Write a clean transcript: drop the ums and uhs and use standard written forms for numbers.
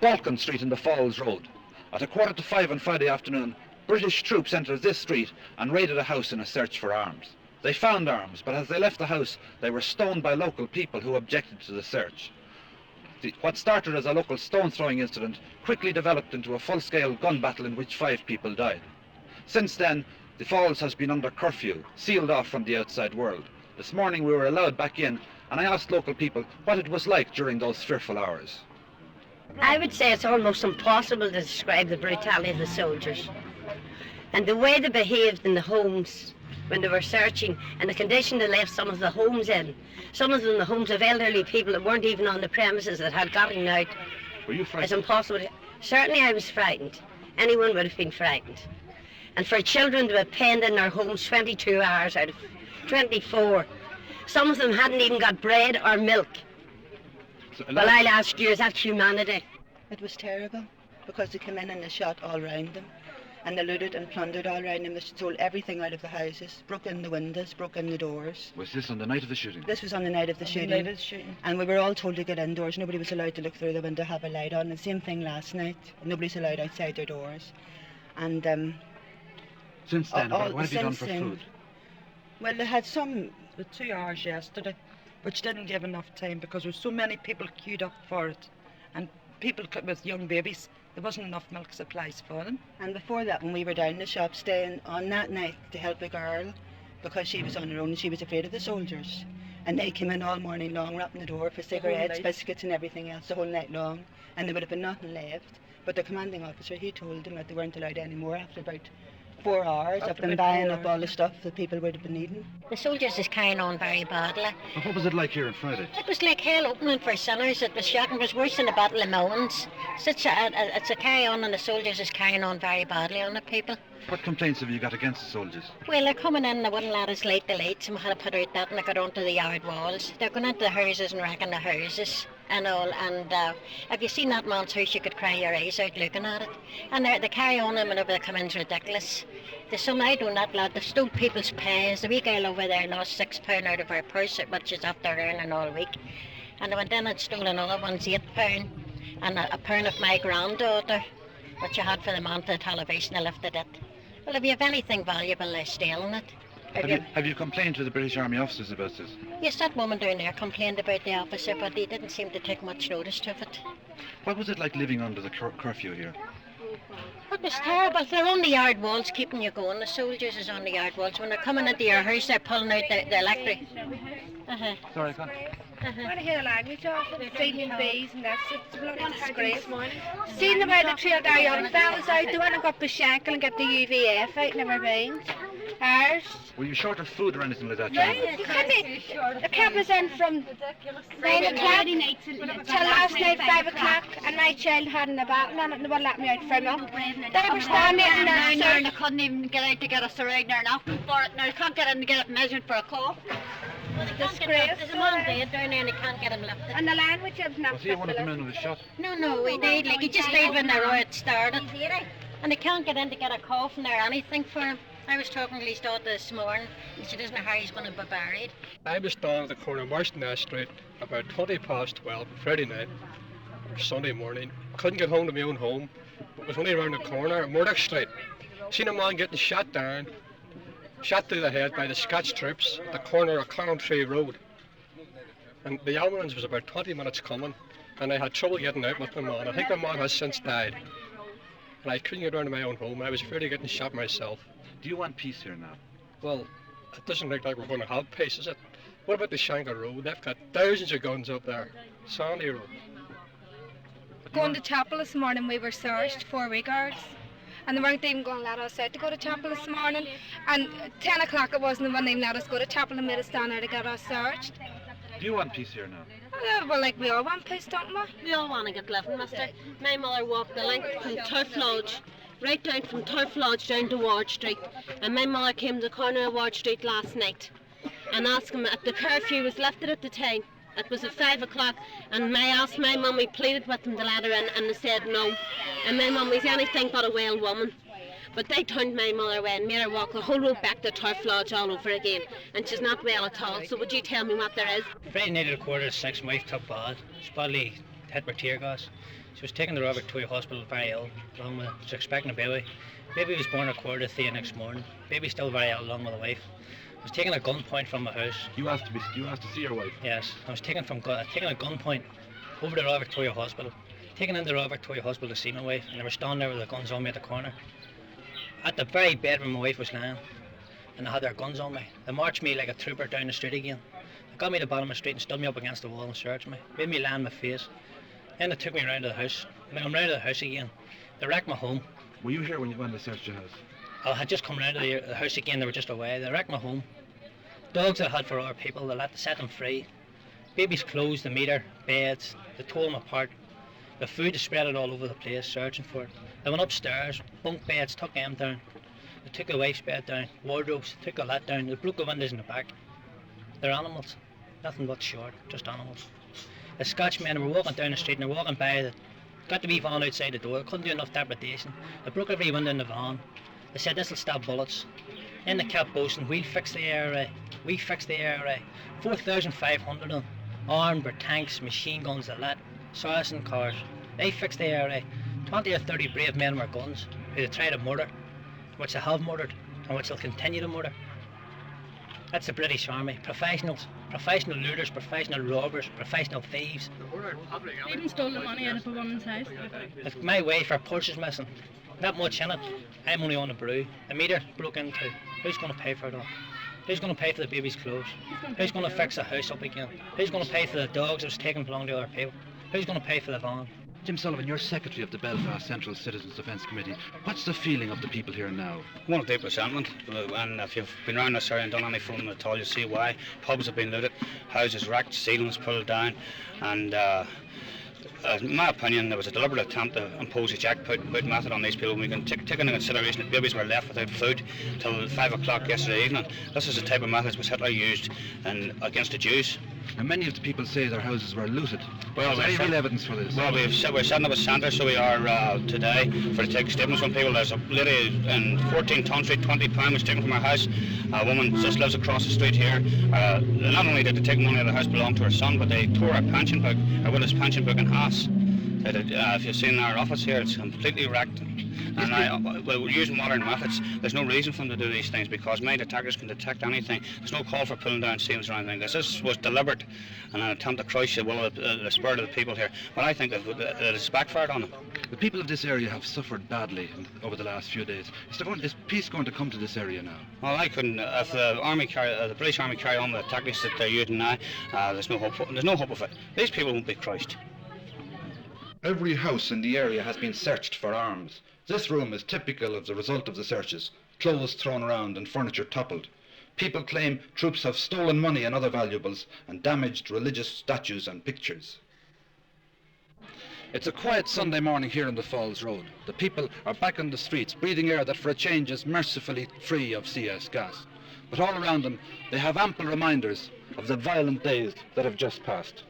Balkan Street in the Falls Road. At 4:45 on Friday afternoon, British troops entered this street and raided a house in a search for arms. They found arms, but as they left the house, they were stoned by local people who objected to the search. What started as a local stone-throwing incident quickly developed into a full-scale gun battle in which 5 people died. Since then, the Falls has been under curfew, sealed off from the outside world. This morning we were allowed back in, and I asked local people what it was like during those fearful hours. I would say it's almost impossible to describe the brutality of the soldiers and the way they behaved in the homes when they were searching and the condition they left some of the homes in. Some of them the homes of elderly people that weren't even on the premises that had gotten out. Were you frightened? It's impossible. Certainly I was frightened. Anyone would have been frightened. And for children to be penned in their homes 22 hours out of 24. Some of them hadn't even got bread or milk. Well, I'll ask you, is that humanity? It was terrible because they came in and they shot all round them and they looted and plundered all round them. They stole everything out of the houses, broke in the windows, broke in the doors. Was this on the night of the shooting? This was on the night of the shooting. And we were all told to get indoors. Nobody was allowed to look through the window, have a light on. And same thing last night. Nobody's allowed outside their doors. And since then, what have you done for food? Well, they had some... The 2 hours yesterday, which didn't give enough time because there were so many people queued up for it. And people with young babies, there wasn't enough milk supplies for them. And before that, when we were down in the shop staying on that night to help a girl, because she was on her own and she was afraid of the soldiers. And they came in all morning long, rapping the door for cigarettes, biscuits and everything else the whole night long. And there would have been nothing left. But the commanding officer, he told them that they weren't allowed any more after about 4 hours of them buying up all the stuff that people would have been needing. The soldiers is carrying on very badly. But what was it like here on Friday? It was like hell opening for sinners. It was shocking. It was worse than the Battle of Mowens. It's a carry on, and the soldiers is carrying on very badly on the people. What complaints have you got against the soldiers? Well, they're coming in and they wouldn't let us light the lights, and we had to put out that and they got onto the yard walls. They're going into the houses and wrecking the houses and all. And if you seen that man's house, you could cry your eyes out looking at it. And they carry on them whenever they come in, it's ridiculous. There's some I do not lad. They stole people's pays. The wee girl over there lost £6 out of her purse, which is after earning all week. And they went in and stole another one's £8. And a pound of my granddaughter, which I had for the man for the television, I lifted it. Well, if you have anything valuable, they're stealing it. Have you complained to the British Army officers about this? Yes, that woman down there complained about the officer, but he didn't seem to take much notice of it. What was it like living under the curfew here? It was terrible. They're on the yard walls keeping you going. The soldiers is on the yard walls. When they're coming into your house, they're pulling out the electric. Sorry, I can't. Want to hear the language of it, feeding bees and that's it's a bloody disgrace. Seeing them out the trail there, young fellas out, they want to go up the Shankill and get the UVF out, never mind. Ours. Were you short of food or anything like that? No, you can't be. They kept us in from 9 o'clock till last night 5 o'clock, and my child hadn't a battle on it and they wouldn't let me out from up. They were standing in there and they couldn't even get out to get us around there and asking for it. Now they can't get in to get it measured for a cough. Disgrace. There's a man dead down there and they can't get him lifted. And the language is not. Was he one of the men who was shot? No, he died. Like he just died when the riot started. And they can't get in to get a coffin or anything for him. I was talking to his daughter this morning and she doesn't know how he's going to be buried. I was down at the corner of Marshton Street about 12:20 on Friday night or Sunday morning. Couldn't get home to my own home, but was only around the corner at Murdoch Street. Seen a man getting shot down, shot through the head by the Scotch troops at the corner of Clontree Road. And the ambulance was about 20 minutes coming, and I had trouble getting out with the man. I think the man has since died. And I couldn't get around to my own home. I was afraid of getting shot myself. Do you want peace here now? Well, it doesn't look like we're going to have peace, is it? What about the Shankill Road? They've got thousands of guns up there. Sandy Road. Going to chapel this morning, we were searched, 4 guards. And they weren't even going to let us out to go to chapel this morning. And 10 o'clock it wasn't, they wouldn't even let us go to chapel and made us stand there to get us searched. Do you want peace here now? Well, like we all want peace, don't we? We all want to get living, mister. My mother walked the length from Turf Lodge, right down from Turf Lodge down to Ward Street. And my mother came to the corner of Ward Street last night and asked him if the curfew was lifted at the time. It was at 5 o'clock, and I asked my mum, we pleaded with them to let her in, and they said no. And my mum was anything but a well woman. But they turned my mother away and made her walk the whole road back to Turf Lodge all over again. And she's not well at all, so would you tell me what there is? Friday night at 5:45, my wife took bad. It's probably pit with tear gas. She was taken to Royal Victoria Hospital very ill, along with, she was expecting a baby. Baby was born at 2:45 the next morning. Baby still very ill, along with the wife. I was taken at gunpoint from my house. You asked to see your wife? Yes, I was taken at gunpoint over to Royal Victoria Hospital. Taken into Royal Victoria Hospital to see my wife, and they were standing there with the guns on me at the corner. At the very bed where my wife was lying, and they had their guns on me. They marched me like a trooper down the street again. They got me to the bottom of the street and stood me up against the wall and searched me. Made me lie on my face. Then they took me round to the house. When I'm round to the house again, they wrecked my home. Were you here when they searched your house? I had just come round to the house again, they were just away. They wrecked my home. Dogs I had for our people, they set them free. Baby's clothes, the meter, beds, they tore them apart. The food, they spread it all over the place, searching for it. They went upstairs, bunk beds, took them down. They took the wife's bed down, wardrobes, took all that down. They broke the windows in the back. They're animals, nothing but short, just animals. The Scotchmen were walking down the street and they were walking by, got the wee van outside the door, couldn't do enough depredation. They broke every window in the van. They said this'll stop bullets. Then they kept boasting, we'll fix the ARA, we fix the ARA. 4,500 of them, armed with tanks, machine guns, the lot, Saracen cars. They fixed the ARA. 20 or 30 brave men with guns who they tried to murder, which they have murdered, and which they'll continue to murder. That's the British Army, professionals, professional looters, professional robbers, professional thieves. Even stole the money out of a woman's house. If my wife, her purse is missing, not much in it, I'm only on the brew. The meter broke into, who's going to pay for it all? Who's going to pay for the baby's clothes? Who's going to fix the house up again? Who's going to pay for the dogs that was taken belong to other people? Who's going to pay for the van? Jim Sullivan, you're secretary of the Belfast Central Citizens Defence Committee. What's the feeling of the people here now? One of deep resentment, and if you've been around this area and done any filming at all, you see why. Pubs have been looted, houses wrecked, ceilings pulled down, and in my opinion, there was a deliberate attempt to impose a jackpot method on these people. We can take into consideration that babies were left without food till 5 o'clock yesterday evening. This is the type of methods which Hitler used against the Jews. And many of the people say their houses were looted. Well, is there any real evidence for this? Well, we're setting up a centre, so we are today, for to take statements from people. There's a lady in 14 Ton Street, £20 was taken from her house. A woman just lives across the street here. Not only did they take money out of the house belonged to her son, but they tore her pension book, her widow's pension book in half. If you've seen our office here, it's completely wrecked. And we're using modern methods. There's no reason for them to do these things because many detectives can detect anything. There's no call for pulling down ceilings or anything. This was deliberate and an attempt to crush the will of the spirit of the people here. But I think that it's backfired on them. The people of this area have suffered badly over the last few days. Is peace going to come to this area now? Well, I couldn't. If the British Army carry on with the tactics that they're using now, there's no hope of it. These people won't be crushed. Every house in the area has been searched for arms. This room is typical of the result of the searches. Clothes thrown around and furniture toppled. People claim troops have stolen money and other valuables and damaged religious statues and pictures. It's a quiet Sunday morning here on the Falls Road. The people are back on the streets, breathing air that for a change is mercifully free of CS gas. But all around them, they have ample reminders of the violent days that have just passed.